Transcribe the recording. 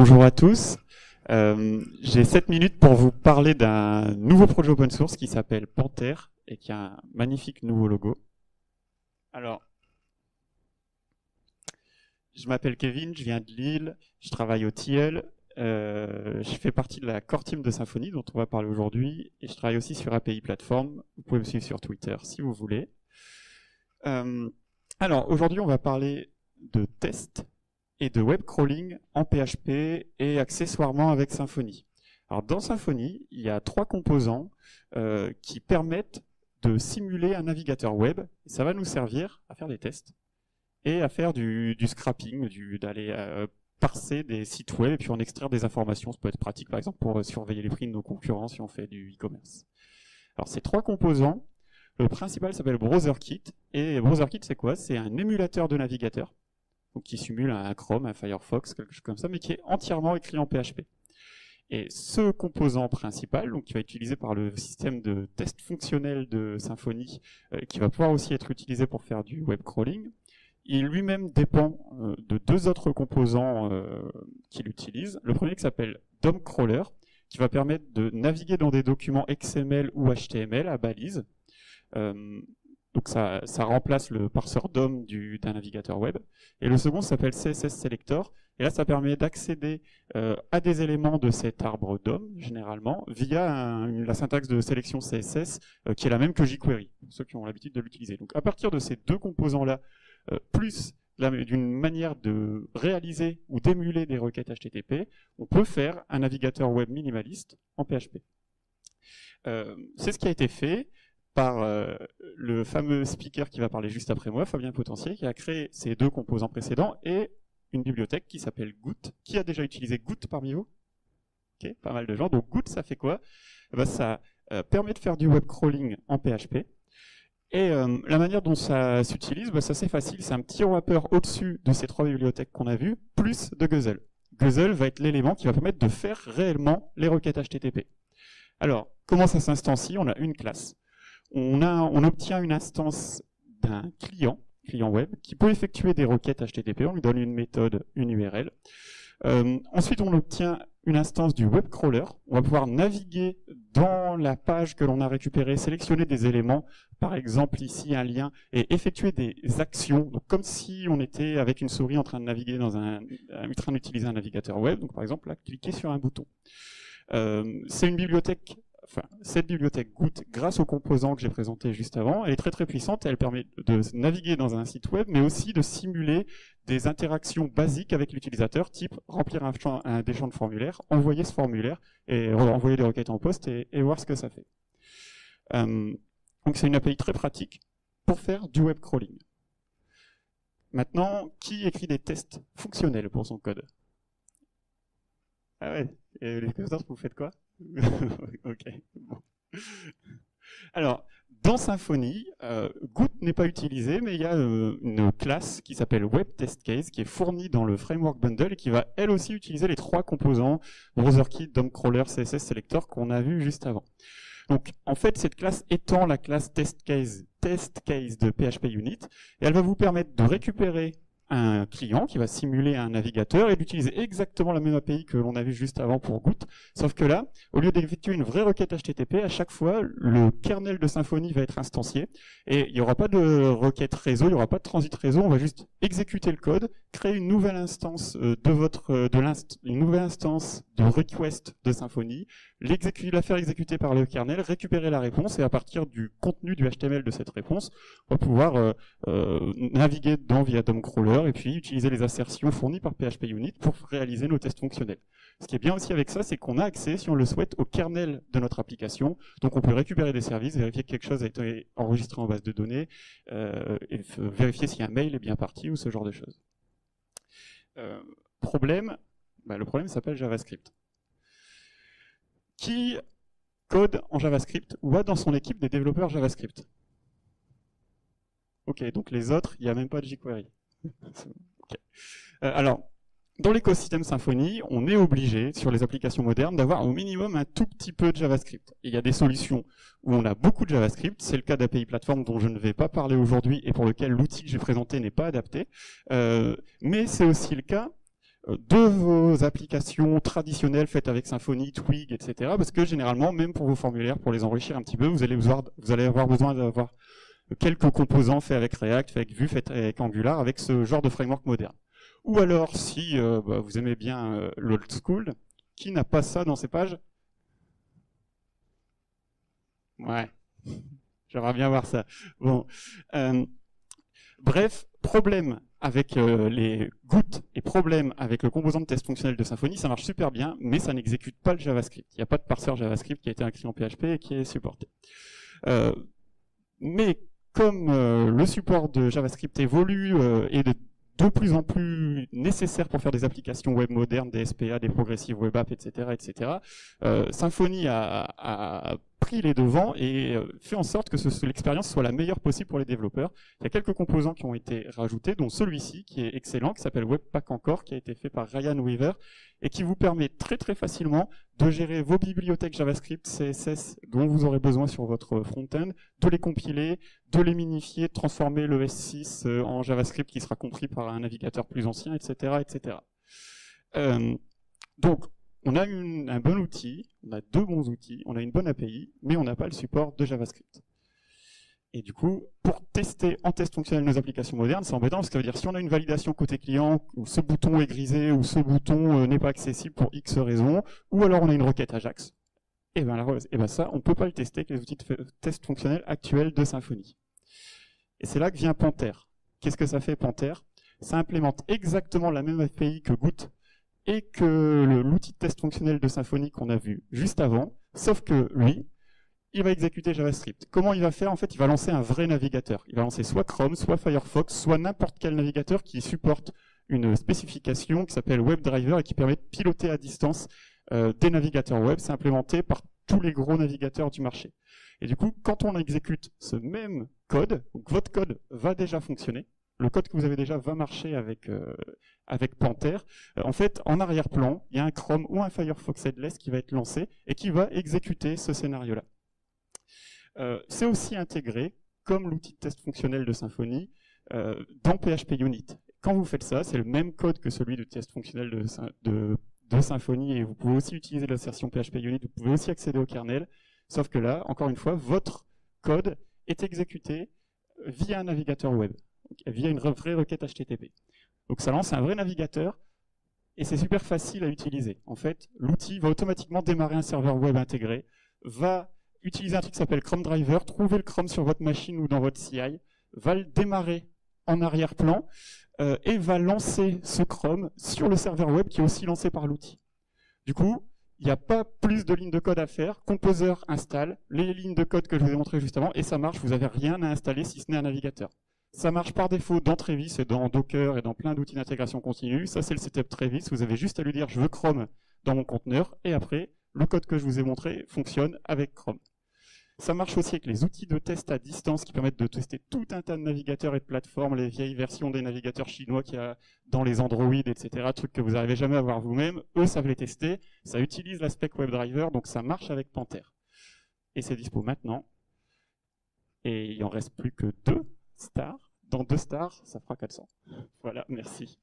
Bonjour à tous. J'ai 7 minutes pour vous parler d'un nouveau projet open source qui s'appelle Panther et qui a un magnifique nouveau logo. Alors, je m'appelle Kevin, je viens de Lille, je travaille au TL, je fais partie de la core team de Symfony dont on va parler aujourd'hui et je travaille aussi sur API Platform. Vous pouvez me suivre sur Twitter si vous voulez. Alors, aujourd'hui, on va parler de tests et de web crawling en PHP et accessoirement avec Symfony. Alors dans Symfony, il y a 3 composants qui permettent de simuler un navigateur web. Et ça va nous servir à faire des tests et à faire du scrapping, d'aller parser des sites web et puis en extraire des informations. Ça peut être pratique par exemple pour surveiller les prix de nos concurrents si on fait du e-commerce. Alors ces 3 composants, le principal s'appelle BrowserKit. Et BrowserKit c'est quoi? C'est un émulateur de navigateur, donc qui simule un Chrome, un Firefox, quelque chose comme ça, mais qui est entièrement écrit en PHP. Et ce composant principal, donc qui va être utilisé par le système de test fonctionnel de Symfony, qui va pouvoir aussi être utilisé pour faire du web crawling, il lui-même dépend de 2 autres composants qu'il utilise. Le premier qui s'appelle DOM Crawler, qui va permettre de naviguer dans des documents XML ou HTML à balise. Donc ça remplace le parseur DOM d'un navigateur web. Et le second s'appelle CSS Selector. Et là, ça permet d'accéder à des éléments de cet arbre DOM, généralement, via la syntaxe de sélection CSS, qui est la même que jQuery, pour ceux qui ont l'habitude de l'utiliser. Donc à partir de ces 2 composants-là, plus d'une manière de réaliser ou d'émuler des requêtes HTTP, on peut faire un navigateur web minimaliste en PHP. C'est ce qui a été fait par le fameux speaker qui va parler juste après moi, Fabien Potentier, qui a créé ces 2 composants précédents et une bibliothèque qui s'appelle Goot. Qui a déjà utilisé Goot parmi vous? Ok, pas mal de gens. Donc Goot, ça fait quoi? Ça permet de faire du web crawling en PHP. Et la manière dont ça s'utilise, c'est assez facile. C'est un petit wrapper au-dessus de ces 3 bibliothèques qu'on a vues, plus de Guzzle. Guzzle va être l'élément qui va permettre de faire réellement les requêtes HTTP. Alors, comment ça s'instancie? On a une classe. On obtient une instance d'un client web, qui peut effectuer des requêtes HTTP. On lui donne une méthode, une URL. Ensuite, on obtient une instance du web crawler. On va pouvoir naviguer dans la page que l'on a récupérée, sélectionner des éléments, par exemple ici un lien, et effectuer des actions, donc comme si on était avec une souris en train de naviguer en train d'utiliser un navigateur web. Donc par exemple, là, cliquer sur un bouton. C'est une bibliothèque. Cette bibliothèque Goot, grâce aux composants que j'ai présentés juste avant, elle est très très puissante. Elle permet de naviguer dans un site web, mais aussi de simuler des interactions basiques avec l'utilisateur, type remplir des champs de formulaire, envoyer ce formulaire, et envoyer des requêtes en poste et voir ce que ça fait. Donc c'est une API très pratique pour faire du web crawling. Maintenant, qui écrit des tests fonctionnels pour son code? Ah ouais, et les autres, vous faites quoi? Ok. Bon. Alors, dans Symfony, Goot n'est pas utilisé, mais il y a une classe qui s'appelle WebTestCase qui est fournie dans le Framework Bundle et qui va elle aussi utiliser les 3 composants BrowserKit, DOM Crawler, CSS Selector qu'on a vu juste avant. Donc, en fait, cette classe étend la classe TestCase de PHP Unit et elle va vous permettre de récupérer un client qui va simuler un navigateur et d'utiliser exactement la même API que l'on a vu juste avant pour Goot, sauf que là, au lieu d'effectuer une vraie requête HTTP, à chaque fois, le kernel de Symfony va être instancié et il n'y aura pas de requête réseau, il n'y aura pas de transit réseau, on va juste exécuter le code, créer une nouvelle instance une nouvelle instance de request de Symfony, la faire exécuter par le kernel, récupérer la réponse et à partir du contenu du HTML de cette réponse, on va pouvoir naviguer dedans via DOM Crawler et puis utiliser les assertions fournies par PHP Unit pour réaliser nos tests fonctionnels. Ce qui est bien aussi avec ça, c'est qu'on a accès, si on le souhaite, au kernel de notre application. Donc on peut récupérer des services, vérifier que quelque chose a été enregistré en base de données, et vérifier si un mail est bien parti ou ce genre de choses. Le problème s'appelle JavaScript. Qui code en JavaScript ou a dans son équipe des développeurs JavaScript? Ok, donc les autres, il n'y a même pas de jQuery. Okay. Alors, dans l'écosystème Symfony, on est obligé, sur les applications modernes, d'avoir au minimum un tout petit peu de JavaScript. Et il y a des solutions où on a beaucoup de JavaScript, c'est le cas d'API Platform dont je ne vais pas parler aujourd'hui et pour lequel l'outil que j'ai présenté n'est pas adapté, mais c'est aussi le cas de vos applications traditionnelles faites avec Symfony, Twig, etc. Parce que généralement, même pour vos formulaires, pour les enrichir un petit peu, vous allez avoir besoin d'avoir quelques composants faits avec React, faits avec Vue, faits avec Angular, avec ce genre de framework moderne. Ou alors, si vous aimez bien l'old school, qui n'a pas ça dans ses pages? Ouais, j'aimerais bien voir ça. Bon, bref, problème avec les gouttes et problème avec le composant de test fonctionnel de Symfony, ça marche super bien, mais ça n'exécute pas le JavaScript. Il n'y a pas de parseur JavaScript qui a été écrit en PHP et qui est supporté. Mais comme le support de JavaScript évolue et de plus en plus nécessaire pour faire des applications web modernes, des SPA, des progressives web apps, etc., Symfony a pris les devants et fait en sorte que l'expérience soit la meilleure possible pour les développeurs. Il y a quelques composants qui ont été rajoutés, dont celui-ci qui est excellent, qui s'appelle Webpack Encore, qui a été fait par Ryan Weaver et qui vous permet très très facilement de gérer vos bibliothèques JavaScript, CSS dont vous aurez besoin sur votre front-end, de les compiler, de les minifier, de transformer le S6 en JavaScript qui sera compris par un navigateur plus ancien, etc. etc. Donc, on a un bon outil, on a deux bons outils, on a une bonne API, mais on n'a pas le support de JavaScript. Et du coup, pour tester en test fonctionnel nos applications modernes, c'est embêtant parce que ça veut dire si on a une validation côté client, où ce bouton est grisé, ou ce bouton n'est pas accessible pour X raisons, ou alors on a une requête Ajax, et bien ça, on ne peut pas le tester avec les outils de test fonctionnel actuels de Symfony. Et c'est là que vient Panther. Qu'est-ce que ça fait Panther? Ça implémente exactement la même API que Git et que l'outil de test fonctionnel de Symfony qu'on a vu juste avant, sauf que lui, il va exécuter JavaScript. Comment il va faire? En fait, il va lancer un vrai navigateur. Il va lancer soit Chrome, soit Firefox, soit n'importe quel navigateur qui supporte une spécification qui s'appelle WebDriver et qui permet de piloter à distance des navigateurs web. C'est implémenté par tous les gros navigateurs du marché. Et du coup, quand on exécute ce même code, donc votre code va déjà fonctionner. Le code que vous avez déjà va marcher avec Panther. En fait, en arrière-plan, il y a un Chrome ou un Firefox headless qui va être lancé et qui va exécuter ce scénario-là. C'est aussi intégré, comme l'outil de test fonctionnel de Symfony, dans PHP Unit. Quand vous faites ça, c'est le même code que celui de test fonctionnel de Symfony, et vous pouvez aussi utiliser l'assertion PHP Unit, vous pouvez aussi accéder au kernel, sauf que là, encore une fois, votre code est exécuté via un navigateur web, via une vraie requête HTTP. Donc ça lance un vrai navigateur, et c'est super facile à utiliser. En fait, l'outil va automatiquement démarrer un serveur web intégré, va utiliser un truc qui s'appelle Chrome Driver, trouver le Chrome sur votre machine ou dans votre CI, va le démarrer en arrière-plan et va lancer ce Chrome sur le serveur web qui est aussi lancé par l'outil. Du coup, il n'y a pas plus de lignes de code à faire. Composer installe les lignes de code que je vous ai montrées juste avant et ça marche, vous n'avez rien à installer si ce n'est un navigateur. Ça marche par défaut dans Travis et dans Docker et dans plein d'outils d'intégration continue. Ça, c'est le setup Travis. Vous avez juste à lui dire « je veux Chrome dans mon conteneur » et après, le code que je vous ai montré fonctionne avec Chrome. Ça marche aussi avec les outils de test à distance qui permettent de tester tout un tas de navigateurs et de plateformes, les vieilles versions des navigateurs chinois qu'il y a dans les Android, etc., trucs que vous n'arrivez jamais à voir vous-même. Eux savent les tester. Ça utilise la spec WebDriver, donc ça marche avec Panther. Et c'est dispo maintenant. Et il en reste plus que 2 stars. Dans 2 stars, ça fera 400. Voilà, merci.